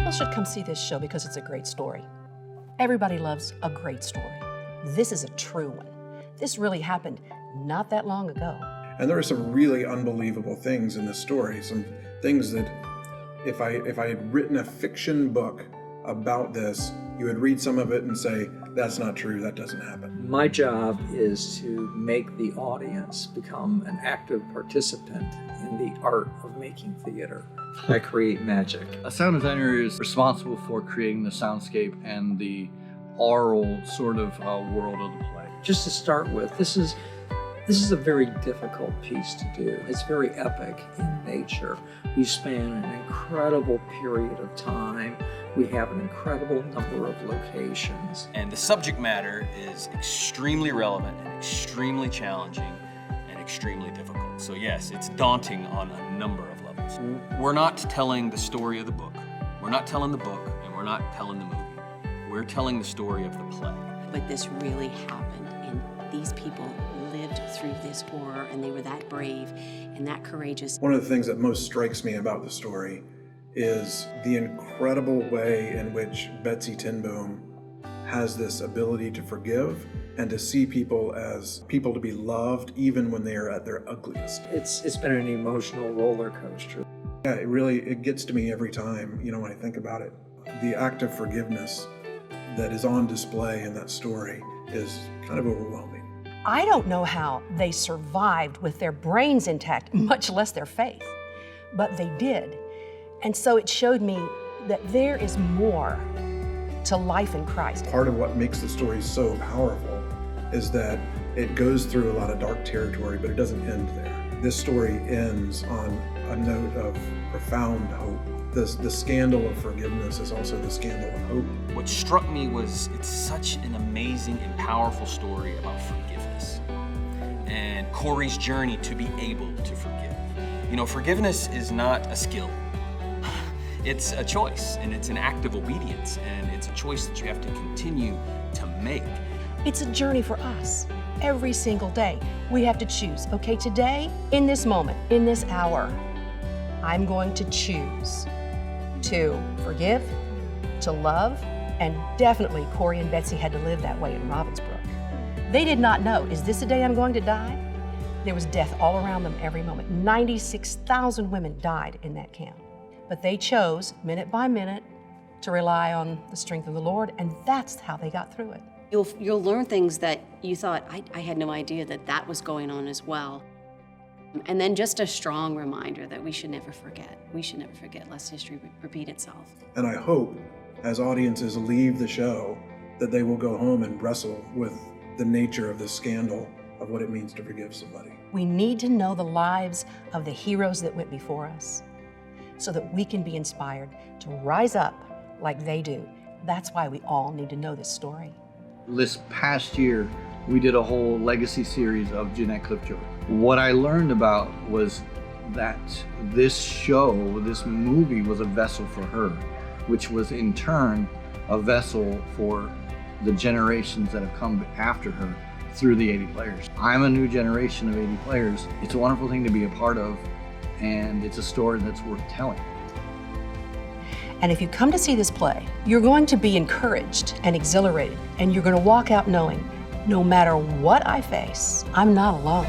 People should come see this show because it's a great story. Everybody loves a great story. This is a true one. This really happened not that long ago. And there are some really unbelievable things in this story, some things that if I had written a fiction book about this, you would read some of it and say, that's not true, that doesn't happen. My job is to make the audience become an active participant in the art of making theater. I create magic. A sound designer is responsible for creating the soundscape and the aural sort of world of the play. Just to start with, this is a very difficult piece to do. It's very epic in nature. We span an incredible period of time. We have an incredible number of locations. And the subject matter is extremely relevant and extremely challenging and extremely difficult. So yes, it's daunting on a number of levels. We're not telling the story of the book. We're not telling the book, and we're not telling the movie. We're telling the story of the play. But this really happened, and these people lived through this horror, and they were that brave and that courageous. One of the things that most strikes me about the story is the incredible way in which Betsy Tinboom has this ability to forgive and to see people as people to be loved even when they are at their ugliest. It's been an emotional roller coaster. Yeah, it gets to me every time, when I think about it. The act of forgiveness that is on display in that story is kind of overwhelming. I don't know how they survived with their brains intact, much less their faith, but they did. And so it showed me that there is more to life in Christ. Part of what makes the story so powerful is that it goes through a lot of dark territory, but it doesn't end there. This story ends on a note of profound hope. The scandal of forgiveness is also the scandal of hope. What struck me was it's such an amazing and powerful story about forgiveness and Corey's journey to be able to forgive. Forgiveness is not a skill. It's a choice, and it's an act of obedience, and it's a choice that you have to continue to make. It's a journey for us. Every single day, we have to choose. Okay, today, in this moment, in this hour, I'm going to choose to forgive, to love, and definitely Corey and Betsy had to live that way in Ravensbrück. They did not know, is this the day I'm going to die? There was death all around them every moment. 96,000 women died in that camp. But they chose, minute by minute, to rely on the strength of the Lord, and that's how they got through it. You'll learn things that you thought, I had no idea that was going on as well. And then just a strong reminder that we should never forget. We should never forget, lest history repeat itself. And I hope, as audiences leave the show, that they will go home and wrestle with the nature of this scandal of what it means to forgive somebody. We need to know the lives of the heroes that went before us so that we can be inspired to rise up like they do. That's why we all need to know this story. This past year, we did a whole legacy series of Jeanette Clifton. What I learned about was that this show, this movie, was a vessel for her, which was in turn a vessel for the generations that have come after her through the 80 players. I'm a new generation of 80 players. It's a wonderful thing to be a part of, and it's a story that's worth telling. And if you come to see this play, you're going to be encouraged and exhilarated, and you're going to walk out knowing, no matter what I face, I'm not alone.